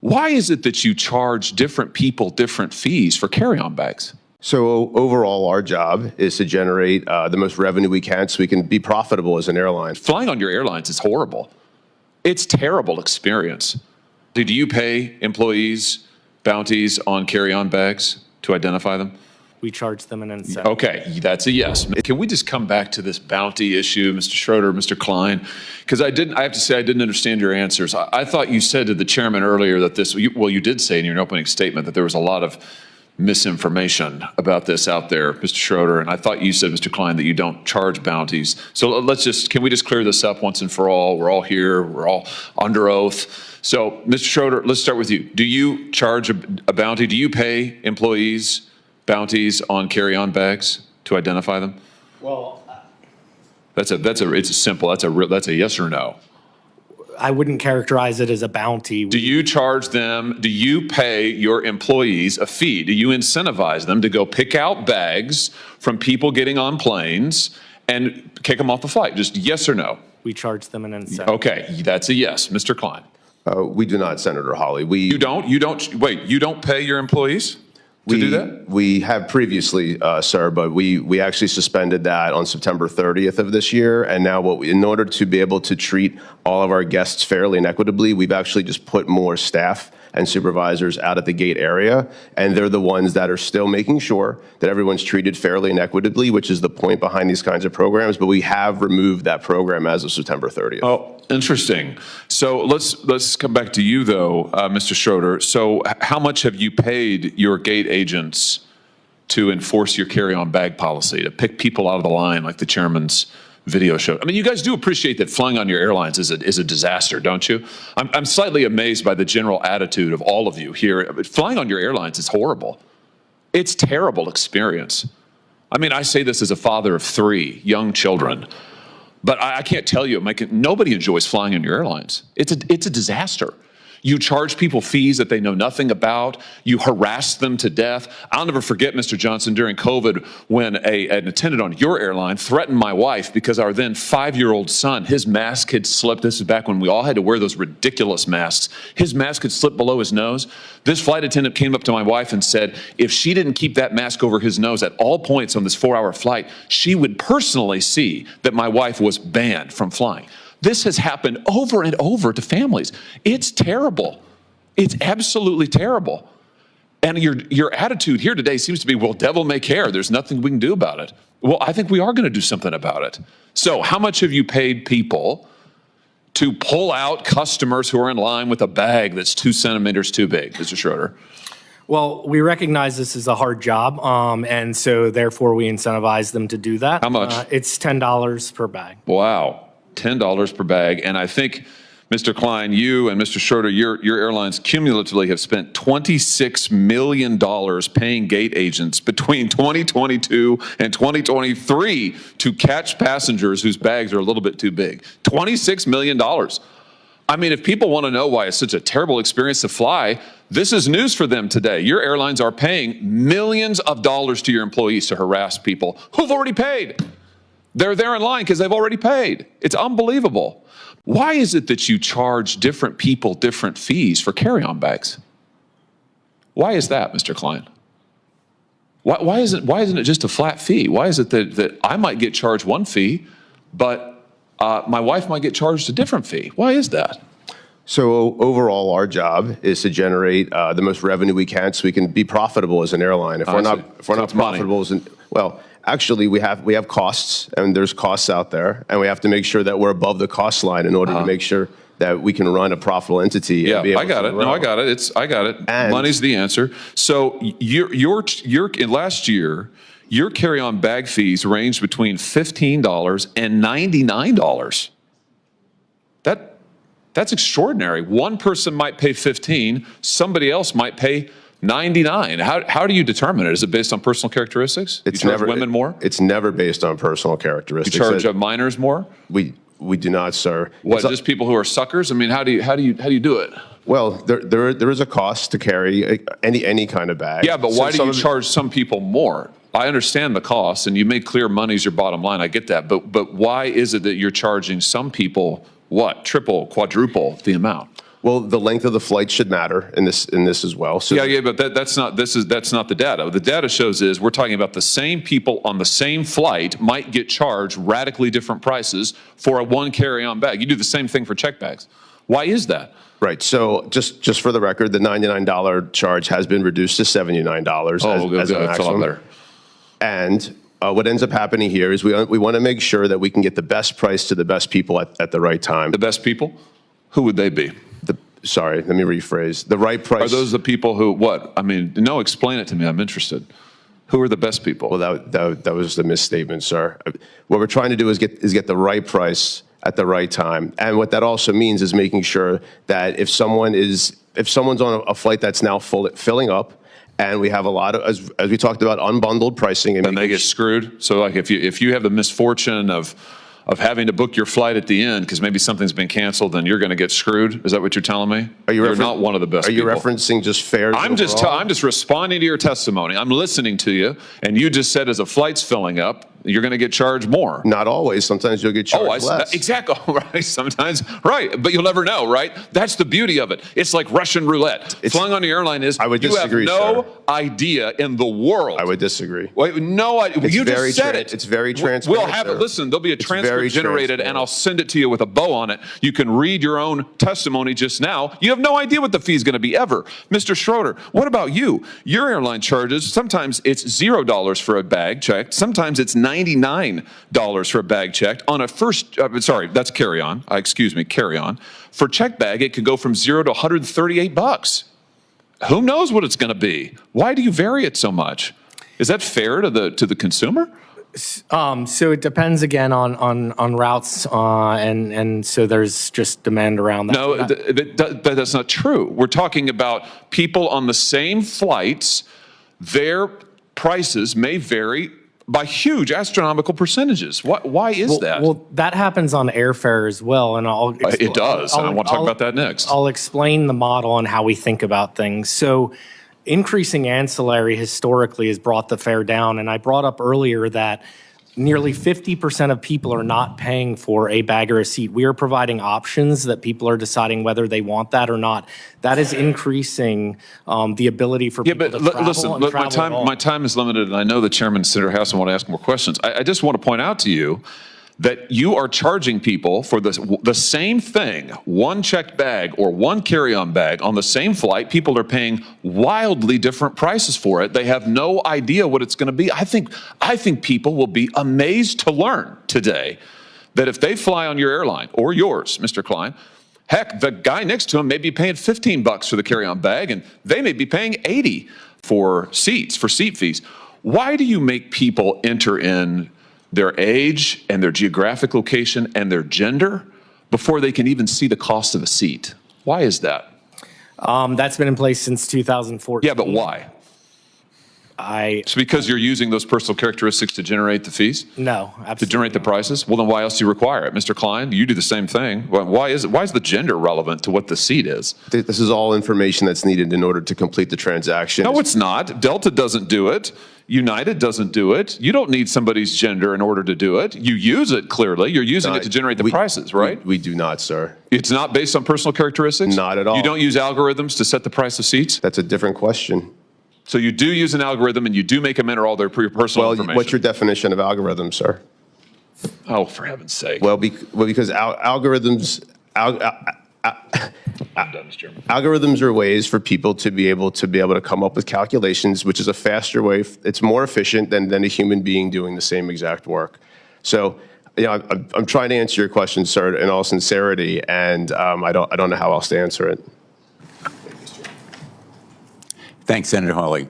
Why is it that you charge different people different fees for carry-on bags? So overall, our job is to generate the most revenue we can so we can be profitable as an airline. Flying on your airlines is horrible. It's a terrible experience. Do you pay employees bounties on carry-on bags to identify them? We charge them an incentive. Okay, that's a yes. Can we just come back to this bounty issue, Mr. Schroeder, Mr. Klein? Because I have to say I didn't understand your answers. I thought you said to the chairman earlier that you did say in your opening statement that there was a lot of misinformation about this out there, Mr. Schroeder, and I thought you said, Mr. Klein, that you don't charge bounties. So can we just clear this up once and for all? We're all here, we're all under oath. So, Mr. Schroeder, let's start with you. Do you charge a bounty? Do you pay employees bounties on carry-on bags to identify them? Well, That's a yes or no. I wouldn't characterize it as a bounty. Do you charge them, do you pay your employees a fee? Do you incentivize them to go pick out bags from people getting on planes and kick them off the flight? Just yes or no? We charge them an incentive. Okay, that's a yes. Mr. Klein? We do not, Senator Hawley. You don't pay your employees to do that? We have previously, sir, but we actually suspended that on September 30th of this year. And now in order to be able to treat all of our guests fairly and equitably, we've actually just put more staff and supervisors out at the gate area. And they're the ones that are still making sure that everyone's treated fairly and equitably, which is the point behind these kinds of programs. But we have removed that program as of September 30th. Oh, interesting. So let's come back to you, though, Mr. Schroeder. So how much have you paid your gate agents to enforce your carry-on bag policy, to pick people out of the line like the chairman's video showed? I mean, you guys do appreciate that flying on your airlines is a disaster, don't you? I'm slightly amazed by the general attitude of all of you here. Flying on your airlines is horrible. It's a terrible experience. I mean, I say this as a father of 3 young children, but I can't tell you, nobody enjoys flying on your airlines. It's a disaster. You charge people fees that they know nothing about. You harass them to death. I'll never forget, Mr. Johnson, during COVID when an attendant on your airline threatened my wife because our then 5-year-old son, his mask had slipped. This is back when we all had to wear those ridiculous masks. His mask had slipped below his nose. This flight attendant came up to my wife and said if she didn't keep that mask over his nose at all points on this 4-hour flight, she would personally see that my wife was banned from flying. This has happened over and over to families. It's terrible. It's absolutely terrible. And your attitude here today seems to be, well, devil may care. There's nothing we can do about it. Well, I think we are going to do something about it. So how much have you paid people to pull out customers who are in line with a bag that's 2 centimeters too big, Mr. Schroeder? Well, we recognize this is a hard job, and so therefore we incentivize them to do that. How much? It's $10 per bag. Wow. $10 per bag. And I think, Mr. Klein, you and Mr. Schroeder, your airlines cumulatively have spent $26 million paying gate agents between 2022 and 2023 to catch passengers whose bags are a little bit too big. $26 million. I mean, if people want to know why it's such a terrible experience to fly, this is news for them today. Your airlines are paying millions of dollars to your employees to harass people who've already paid. They're there in line because they've already paid. It's unbelievable. Why is it that you charge different people different fees for carry-on bags? Why is that, Mr. Klein? Why isn't it just a flat fee? Why is it that I might get charged one fee, but my wife might get charged a different fee? Why is that? So overall, our job is to generate the most revenue we can so we can be profitable as an airline. If we're not profitable actually, we have costs, and there's costs out there, and we have to make sure that we're above the cost line in order to make sure that we can run a profitable entity. Yeah, and be able I got it. No, I got it. I got it. And money's the answer. So last year, your carry-on bag fees ranged between $15 and $99. That's extraordinary. One person might pay 15, somebody else might pay 99. How do you determine it? Is it based on personal characteristics? It's you charge never women more? It's never based on personal characteristics. You charge minors more? We do not, sir. What, just people who are suckers? I mean, how do you do it? Well, there is a cost to carry any kind of bag. Yeah, but why do you charge some people more? I understand the cost, and you make clear money's your bottom line. I get that, but why is it that you're charging some people what, triple, quadruple the amount? Well, the length of the flight should matter in this as well. So Yeah, but that's not the data. The data shows is we're talking about the same people on the same flight might get charged radically different prices for a one carry-on bag. You do the same thing for check bags. Why is that? Right. So just for the record, the $99 charge has been reduced to $79 as a that's a lot maximum. better. And what ends up happening here is we want to make sure that we can get the best price to the best people at the right time. The best people? Who would they be? Sorry, let me rephrase. The right price. Are those the people who, what? I mean, no, explain it to me. I'm interested. Who are the best people? Well, that was the misstatement, sir. What we're trying to do is get the right price at the right time. And what that also means is making sure that if someone's on a flight that's now filling up, and we have a lot of, as we talked about, unbundled pricing. And they get screwed? So like if you have the misfortune of having to book your flight at the end because maybe something's been canceled, then you're going to get screwed? Is that what you're telling me? You're not one of the best people. Are you referencing just fares I'm just responding to your testimony. I'm listening to you, and you just said as a flight's filling up, you're going to get charged more. Not always. Sometimes you'll get charged less. Exactly. Right. Sometimes. Right. But you'll never know, right? That's the beauty of it. It's like Russian roulette. Flying on the airline is, I would disagree, you have no sir. idea in the world. I would disagree. Wait, no idea. You just said it. It's very transparent. We'll have it. Listen, there'll be a transcript generated, transparent. and I'll send it to you with a bow on it. You can read your own testimony just now. You have no idea what the fee is going to be ever. Mr. Schroeder, what about you? Your airline charges, sometimes it's $0 for a bag checked. Sometimes it's $99 for a bag checked. On a first, sorry, that's carry-on. Excuse me, carry-on. For check bag, it could go from $0 to $138. Who knows what it's going to be? Why do you vary it so much? Is that fair to the consumer? So it depends again on routes, and so there's just demand around that. No, but that's not true. We're talking about people on the same flights. Their prices may vary by huge astronomical percentages. Why is that? Well, that happens on airfare as well, and it does, and I want to talk about that next. I'll explain the model and how we think about things. So increasing ancillary historically has brought the fare down, and I brought up earlier that nearly 50% of people are not paying for a bag or a seat. We are providing options that people are deciding whether they want that or not. That is increasing the ability for people to travel. Listen, and travel my time is limited, and I know the chairman, Senator House, want to ask more questions. I just want to point out to you that you are charging people for the same thing, one checked bag or one carry-on bag on the same flight. People are paying wildly different prices for it. They have no idea what it's going to be. I think people will be amazed to learn today that if they fly on your airline or yours, Mr. Klein, heck, the guy next to him may be paying $15 for the carry-on bag, and they may be paying $80 for seats, for seat fees. Why do you make people enter in their age and their geographic location and their gender before they can even see the cost of a seat? Why is that? That's been in place since 2014. Yeah, but why? It's because you're using those personal characteristics to generate the fees? No, absolutely. To generate the prices? Well, then why else do you require it? Mr. Klein, you do the same thing. Why is the gender relevant to what the seat is? This is all information that's needed in order to complete the transaction. No, it's not. Delta doesn't do it. United doesn't do it. You don't need somebody's gender in order to do it. You use it clearly. You're using it to generate the prices, right? We do not, sir. It's not based on personal characteristics? Not at all. You don't use algorithms to set the price of seats? That's a different question. So you do use an algorithm and you do make them enter all their personal information? What's your definition of algorithm, sir? Oh, for heaven's sake. Well, because algorithms... I'm done, Mr. Chairman. Algorithms are ways for people to be able to come up with calculations, which is a faster way. It's more efficient than a human being doing the same exact work. So, I'm trying to answer your question, sir, in all sincerity, and I don't know how else to answer it. Thanks, Senator Hawley.